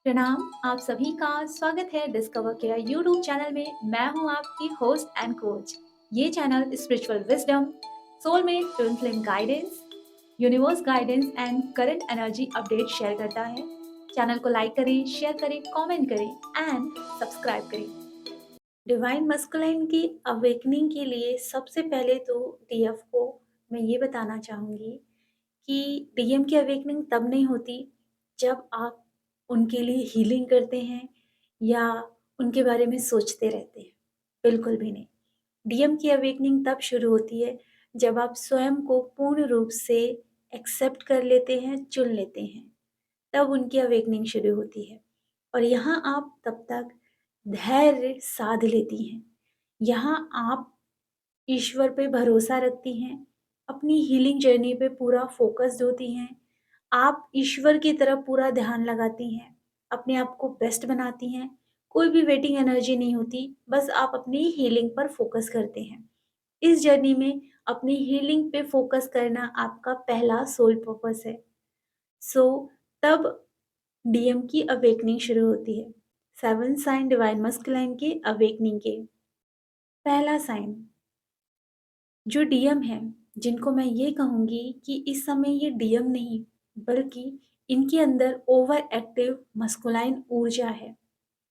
प्रणाम, आप सभी का स्वागत है डिस्कवर केयर यूट्यूब चैनल में। मैं हूं आपकी होस्ट एंड कोच। ये channel spiritual wisdom, soulmate twin flame guidance, universe guidance and current energy update share करता है। चैनल को लाइक करें, शेयर करें, कमेंट करें एंड सब्सक्राइब करें। डिवाइन मस्कुलाइन की अवेकनिंग के लिए सबसे पहले तो डीएफ को मैं ये बताना चाहूँगी कि डीएम की अवेकनिंग तब नहीं होती जब आप उनके लिए हीलिंग करते हैं या उनके बारे में सोचते रहते हैं। बिल्कुल भी नहीं। डीएम की अवेकनिंग तब शुरू होती है जब आप स्वयं को पूर्ण रूप से एक्सेप्ट कर लेते हैं, चुन लेते हैं। तब उनकी अवेकनिंग शुरू होती है और यहाँ आप तब तक धैर्य साध लेती हैं। यहाँ आप ईश्वर पे भरोसा रखती हैं, अपनी हीलिंग जर्नी पे पूरा फ़ोकस्ड होती हैं। आप ईश्वर की तरफ पूरा ध्यान लगाती हैं, अपने आप को बेस्ट बनाती हैं। कोई भी वेटिंग एनर्जी नहीं होती, बस आप अपनी हीलिंग पर फ़ोकस करते हैं। इस जर्नी में अपनी हीलिंग पे फ़ोकस करना आपका पहला सोल पर्पस है। सो तब डीएम की अवेकनिंग शुरू होती है। 7 साइन डिवाइन मस्कुलाइन के अवेकनिंग के। पहला साइन जो डीएम है, जिनको मैं ये कहूँगी कि इस समय ये डीएम नहीं, बल्कि इनके अंदर ओवर एक्टिव मस्कुलाइन ऊर्जा है,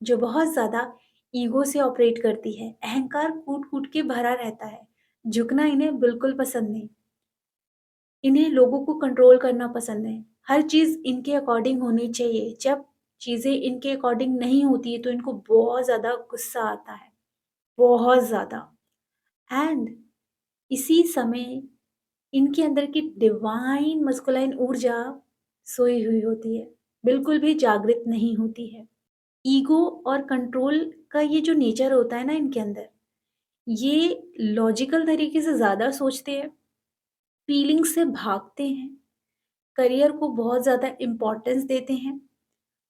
जो बहुत ज़्यादा ईगो से ऑपरेट करती है। अहंकार कूट-कूट के भरा रहता है। झुकना इन्हें बिल्कुल पसंद नहीं। इन्हें लोगों को कंट्रोल करना पसंद है। हर चीज़ इनके अकॉर्डिंग होनी चाहिए। जब चीज़ें इनके अकॉर्डिंग नहीं होती है, तो इनको बहुत ज़्यादा गुस्सा आता है, बहुत ज़्यादा। एंड इसी समय इनके अंदर की डिवाइन मस्कुलाइन ऊर्जा सोई हुई होती है, बिल्कुल भी जागृत नहीं होती है। ईगो और कंट्रोल का ये जो नेचर होता है ना इनके अंदर, ये लॉजिकल तरीके से ज़्यादा सोचते हैं, फीलिंग्स से भागते हैं, करियर को बहुत ज़्यादा इम्पोर्टेंस देते हैं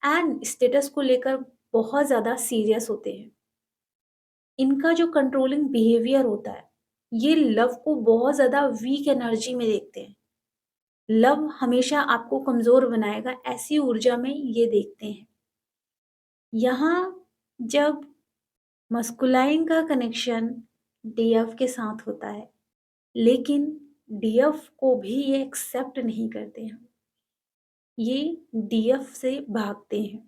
एंड स्टेटस को लेकर बहुत ज़्यादा सीरियस होते हैं। इनका जो कंट्रोलिंग बिहेवियर होता है, ये लव को बहुत ज़्यादा वीक एनर्जी में देखते हैं। लव हमेशा आपको कमज़ोर बनाएगा, ऐसी ऊर्जा में ये देखते हैं। यहाँ जब मस्कुलाइन का कनेक्शन डीएफ के साथ होता है, लेकिन डीएफ को भी ये एक्सेप्ट नहीं करते हैं। ये डीएफ से भागते हैं,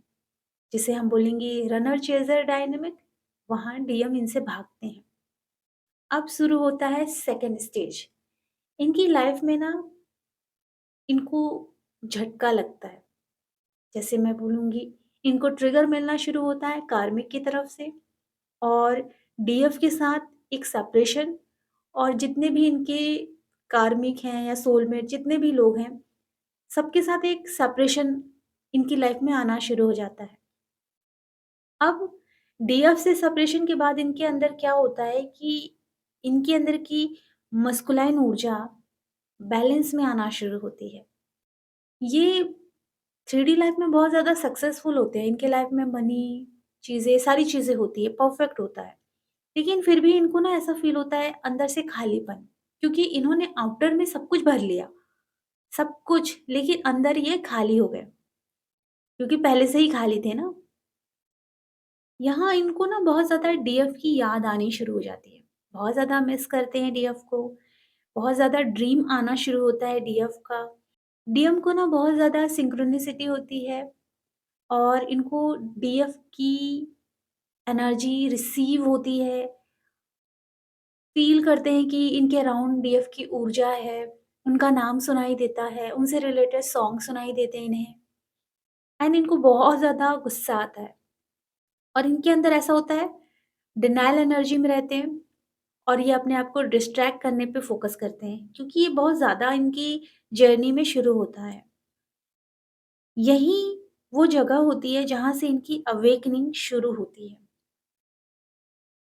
जिसे हम बोलेंगे रनर चेज़र डायनामिक, वहाँ डीएम इनसे भागते हैं। अब शुरू होता है सेकंड स्टेज। इनकी लाइफ में ना इनको झटका लगता है। जैसे मैं बोलूँगी, इनको ट्रिगर मिलना शुरू होता है कार्मिक की तरफ से और डीएफ के साथ एक सेपरेशन, और जितने भी इनके कार्मिक हैं या सोलमेट जितने भी लोग हैं, सबके साथ एक सेपरेशन इनकी लाइफ में आना शुरू हो जाता है। अब डीएफ से सेपरेशन के बाद इनके अंदर क्या होता है कि इनके अंदर की मस्कुलाइन ऊर्जा बैलेंस में आना शुरू होती है। ये 3D लाइफ में बहुत ज़्यादा सक्सेसफुल होते हैं। इनके लाइफ में मनी, चीज़ें, सारी चीज़ें होती है, परफेक्ट होता है। लेकिन फिर भी इनको ना ऐसा फ़ील होता है अंदर से खालीपन, क्योंकि इन्होंने आउटर में सब कुछ भर लिया, सब कुछ, लेकिन अंदर ये खाली हो गए, क्योंकि पहले से ही खाली थे ना। यहाँ इनको ना बहुत ज़्यादा डीएफ की याद आनी शुरू हो जाती है। बहुत ज़्यादा मिस करते हैं डीएफ को, बहुत ज़्यादा ड्रीम आना शुरू होता है डीएफ का। डीएम को ना बहुत ज़्यादा सिंक्रोनिसिटी होती है और इनको डीएफ की एनर्जी रिसीव होती है, फ़ील करते हैं कि इनके अराउंड डीएफ की ऊर्जा है, उनका नाम सुनाई देता है, उनसे रिलेटेड सॉन्ग सुनाई देते हैं इन्हें, एंड इनको बहुत ज़्यादा गुस्सा आता है और इनके अंदर ऐसा होता है, डिनायल एनर्जी में रहते हैं और ये अपने आप को डिस्ट्रैक्ट करने पे फ़ोकस करते हैं, क्योंकि ये बहुत ज़्यादा इनकी जर्नी में शुरू होता है। यही वो जगह होती है जहाँ से इनकी अवेकनिंग शुरू होती है।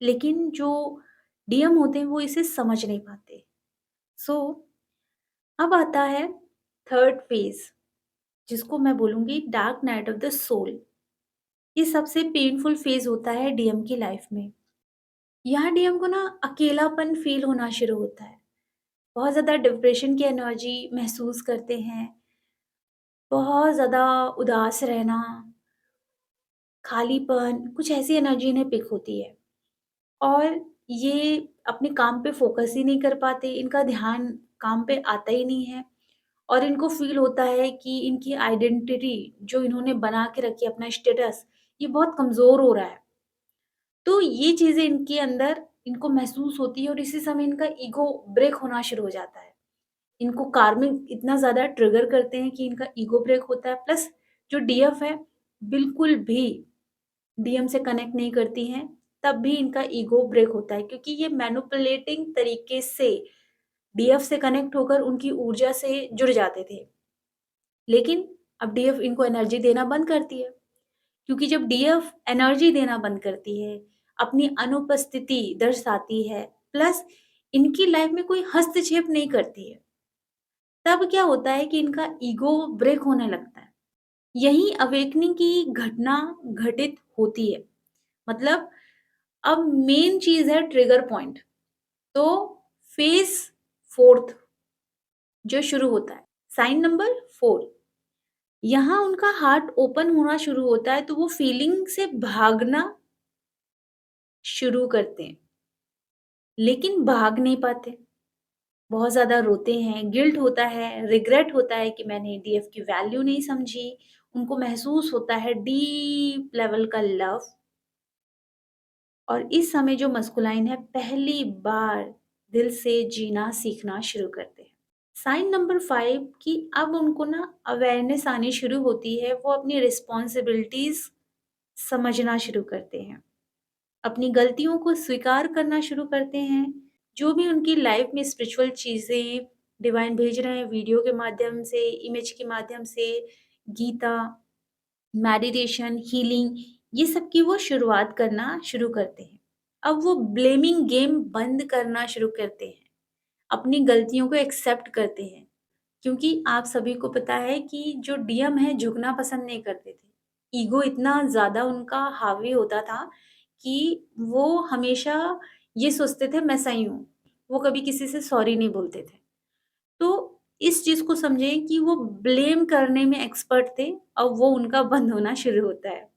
लेकिन जो डीएम होते हैं वो इसे समझ नहीं पाते। सो अब आता है थर्ड फेज़, जिसको मैं बोलूँगी dark night of the soul. ये सबसे पेनफुल फेज़ होता है डीएम की लाइफ में। यहाँ डीएम को ना अकेलापन फ़ील होना शुरू होता है। बहुत ज़्यादा डिप्रेशन की एनर्जी महसूस करते हैं, बहुत ज़्यादा उदास रहना, खालीपन, कुछ ऐसी एनर्जी इन्हें पिक होती है। और ये अपने काम पे फ़ोकस ही नहीं कर पाते, इनका ध्यान काम पे आता ही नहीं है और इनको फ़ील होता है कि इनकी आइडेंटिटी जो इन्होंने बना के रखी है, अपना स्टेटस, ये बहुत कमज़ोर हो रहा है। तो ये चीज़ें इनके अंदर इनको महसूस होती है और इसी समय इनका ईगो ब्रेक होना शुरू हो जाता है। इनको कार्मिक इतना ज़्यादा ट्रिगर करते हैं कि इनका ईगो ब्रेक होता है, प्लस जो डीएफ है, बिल्कुल भी डीएम से कनेक्ट नहीं करती हैं, तब भी इनका ईगो ब्रेक होता है क्योंकि ये मैनिपुलेटिंग तरीके से डीएफ से कनेक्ट होकर उनकी ऊर्जा से जुड़ जाते थे। लेकिन अब डीएफ इनको एनर्जी देना बंद करती है, क्योंकि जब डीएफ एनर्जी देना बंद करती है, अपनी अनुपस्थिति दर्शाती है, प्लस इनकी लाइफ में कोई हस्तक्षेप नहीं करती है, तब क्या होता है कि इनका ईगो ब्रेक होने लगता है। यही अवेकनिंग की घटना घटित होती है। मतलब अब मेन चीज़ है ट्रिगर पॉइंट। तो फेज़ 4th जो शुरू होता है, साइन नंबर 4, यहाँ उनका हार्ट ओपन होना शुरू होता है, तो वो फीलिंग से भागना शुरू करते हैं, लेकिन भाग नहीं पाते। बहुत ज़्यादा रोते हैं, गिल्ट होता है, रिग्रेट होता है कि मैंने डीएफ की वैल्यू नहीं समझी। उनको महसूस होता है डीप लेवल का लव और इस समय जो मस्कुलाइन है, पहली बार दिल से जीना सीखना शुरू करते हैं। साइन नंबर 5 कि अब उनको ना अवेयरनेस आनी शुरू होती है, वो अपनी रिस्पॉन्सिबिलिटीज़ समझना शुरू करते हैं। अपनी गलतियों को स्वीकार करना शुरू करते हैं। जो भी उनकी लाइफ में स्पिरिचुअल चीज़ें डिवाइन भेज रहे हैं वीडियो के माध्यम से, इमेज के माध्यम से, गीता, मेडिटेशन, हीलिंग, ये सब की वो शुरुआत करना शुरू करते हैं। अब वो ब्लेमिंग गेम बंद करना शुरू करते हैं। अपनी गलतियों को एक्सेप्ट करते हैं। क्योंकि आप सभी को पता है कि जो डीएम है झुकना पसंद नहीं करते थे। ईगो इतना ज़्यादा उनका हावी होता था कि वो हमेशा ये सोचते थे मैं सही हूँ। वो कभी किसी से सॉरी नहीं बोलते थे। तो इस चीज़ को समझें कि वो ब्लेम करने में एक्सपर्ट थे, अब वो उनका बंद होना शुरू होता है।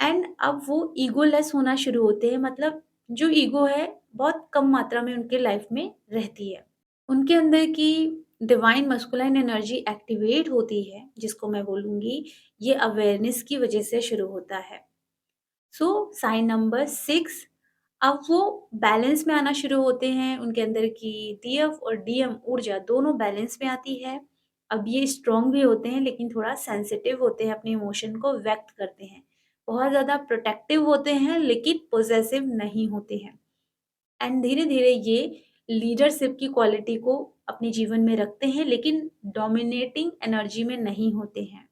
एंड अब वो ईगोलेस होना शुरू होते हैं, मतलब जो ईगो है बहुत कम मात्रा में उनके लाइफ में रहती है। उनके अंदर की डिवाइन मस्कुलाइन एनर्जी एक्टिवेट होती है, जिसको मैं बोलूँगी ये अवेयरनेस की वजह से शुरू होता है। सो साइन नंबर 6, अब वो बैलेंस में आना शुरू होते हैं, उनके अंदर की टीएफ और डीएम ऊर्जा दोनों बैलेंस में आती है। अब ये स्ट्रॉन्ग भी होते हैं लेकिन थोड़ा सेंसिटिव होते हैं, अपने इमोशन को व्यक्त करते हैं। बहुत ज़्यादा प्रोटेक्टिव होते हैं लेकिन पॉसेसिव नहीं होते हैं। एंड धीरे-धीरे ये लीडरशिप की क्वालिटी को अपने जीवन में रखते हैं लेकिन डोमिनेटिंग एनर्जी में नहीं होते हैं।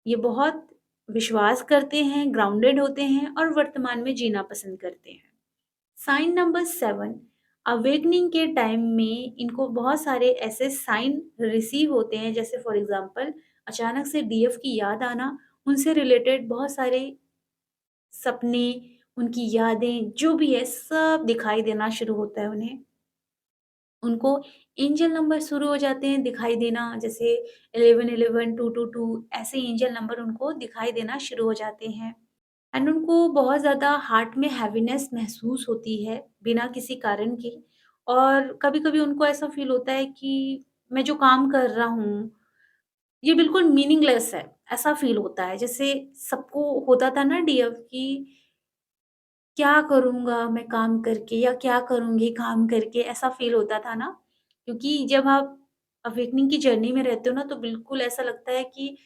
ये बहुत विश्वास करते हैं, ग्राउंडेड होते हैं और वर्तमान में जीना पसंद करते हैं। साइन नंबर 7, अवेकनिंग के टाइम में इनको बहुत सारे ऐसे साइन रिसीव होते हैं, जैसे फॉर एग्ज़ाम्पल अचानक से डीएफ की याद आना, उनसे रिलेटेड बहुत सारे सपने, उनकी यादें जो भी है सब दिखाई देना शुरू होता है उन्हें। उनको एंजल नंबर शुरू हो जाते हैं दिखाई देना, जैसे 1111, 222 ऐसे एंजल नंबर उनको दिखाई देना शुरू हो जाते हैं। एंड उनको बहुत ज़्यादा हार्ट में हैवीनेस महसूस होती है बिना किसी कारण के और कभी-कभी उनको ऐसा फ़ील होता है कि मैं जो काम कर रहा हूँ, ये बिल्कुल मीनिंगलेस है, ऐसा फ़ील होता है। जैसे सबको होता था ना डीएफ कि क्या करूँगा मैं काम करके या क्या करूँगी काम करके, ऐसा फ़ील होता था ना? क्योंकि जब आप अवेकनिंग की जर्नी में रहते हो ना, तो बिल्कुल ऐसा लगता है कि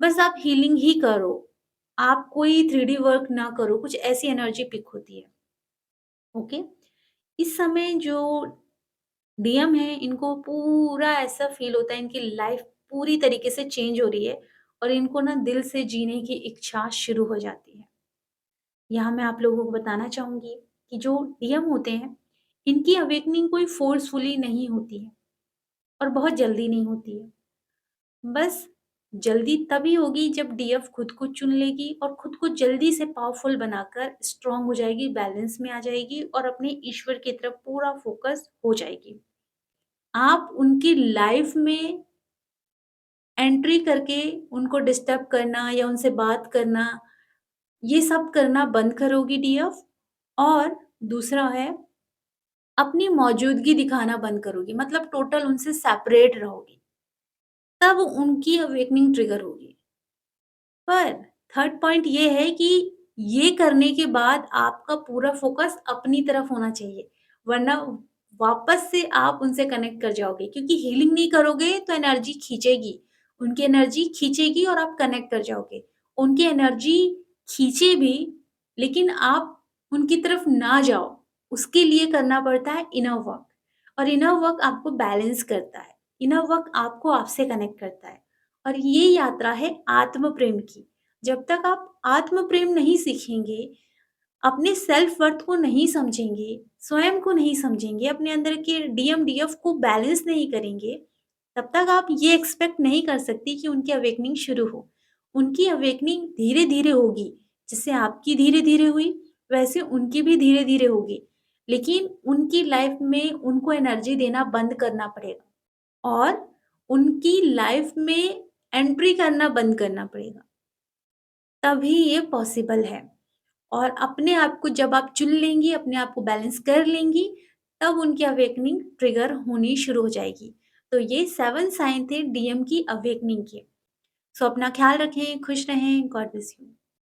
बस आप हीलिंग ही करो, आप कोई 3D वर्क ना करो, कुछ ऐसी एनर्जी पिक होती है, ओके? इस समय जो डीएम है, इनको पूरा ऐसा फ़ील होता है, इनकी लाइफ़ पूरी तरीके से चेंज हो रही है और इनको ना दिल से जीने की इच्छा शुरू हो जाती है। यहाँ मैं आप लोगों को बताना चाहूँगी कि जो डीएम होते हैं, इनकी अवेकनिंग कोई फ़ोर्सफुली नहीं होती है और बहुत जल्दी नहीं होती है। बस जल्दी तभी होगी जब डीएफ खुद को चुन लेगी और खुद को जल्दी से पावरफुल बनाकर स्ट्रॉन्ग हो जाएगी, बैलेंस में आ जाएगी और अपने ईश्वर की तरफ पूरा फ़ोकस हो जाएगी। आप उनकी लाइफ़ में एंट्री करके उनको डिस्टर्ब करना या उनसे बात करना ये सब करना बंद करोगी डीएफ। और दूसरा है, अपनी मौजूदगी दिखाना बंद करोगी, मतलब टोटल उनसे सेपरेट रहोगी, तब उनकी अवेकनिंग ट्रिगर होगी। पर थर्ड पॉइंट ये है कि ये करने के बाद आपका पूरा फ़ोकस अपनी तरफ होना चाहिए, वरना वापस से आप उनसे कनेक्ट कर जाओगे, क्योंकि हीलिंग नहीं करोगे तो एनर्जी खींचेगी, उनकी एनर्जी खींचेगी और आप कनेक्ट कर जाओगे। उनकी एनर्जी खींचे भी, लेकिन आप उनकी तरफ ना जाओ, उसके लिए करना पड़ता है इनर वर्क। और इनर वर्क आपको बैलेंस करता है, इनर वर्क आपको आपसे कनेक्ट करता है। और ये यात्रा है आत्म प्रेम की। जब तक आप आत्म प्रेम नहीं सीखेंगे, अपने सेल्फ वर्थ को नहीं समझेंगे, स्वयं को नहीं समझेंगे, अपने अंदर के डीएम डीएफ को बैलेंस नहीं करेंगे, तब तक आप ये एक्सपेक्ट नहीं कर सकती कि उनकी अवेकनिंग शुरू हो। उनकी अवेकनिंग धीरे-धीरे होगी, जैसे आपकी धीरे-धीरे हुई, वैसे उनकी भी धीरे-धीरे होगी। लेकिन उनकी लाइफ में उनको एनर्जी देना बंद करना पड़ेगा और उनकी लाइफ में एंट्री करना बंद करना पड़ेगा। तभी ये पॉसिबल है। और अपने आप को जब आप चुन लेंगी, अपने आप को बैलेंस कर लेंगी, तब उनकी अवेकनिंग ट्रिगर होनी शुरू हो जाएगी। तो ये 7 साइन थे डीएम की अवेकनिंग के। सो अपना ख़्याल रखें, खुश रहें, गॉड ब्लेस यू।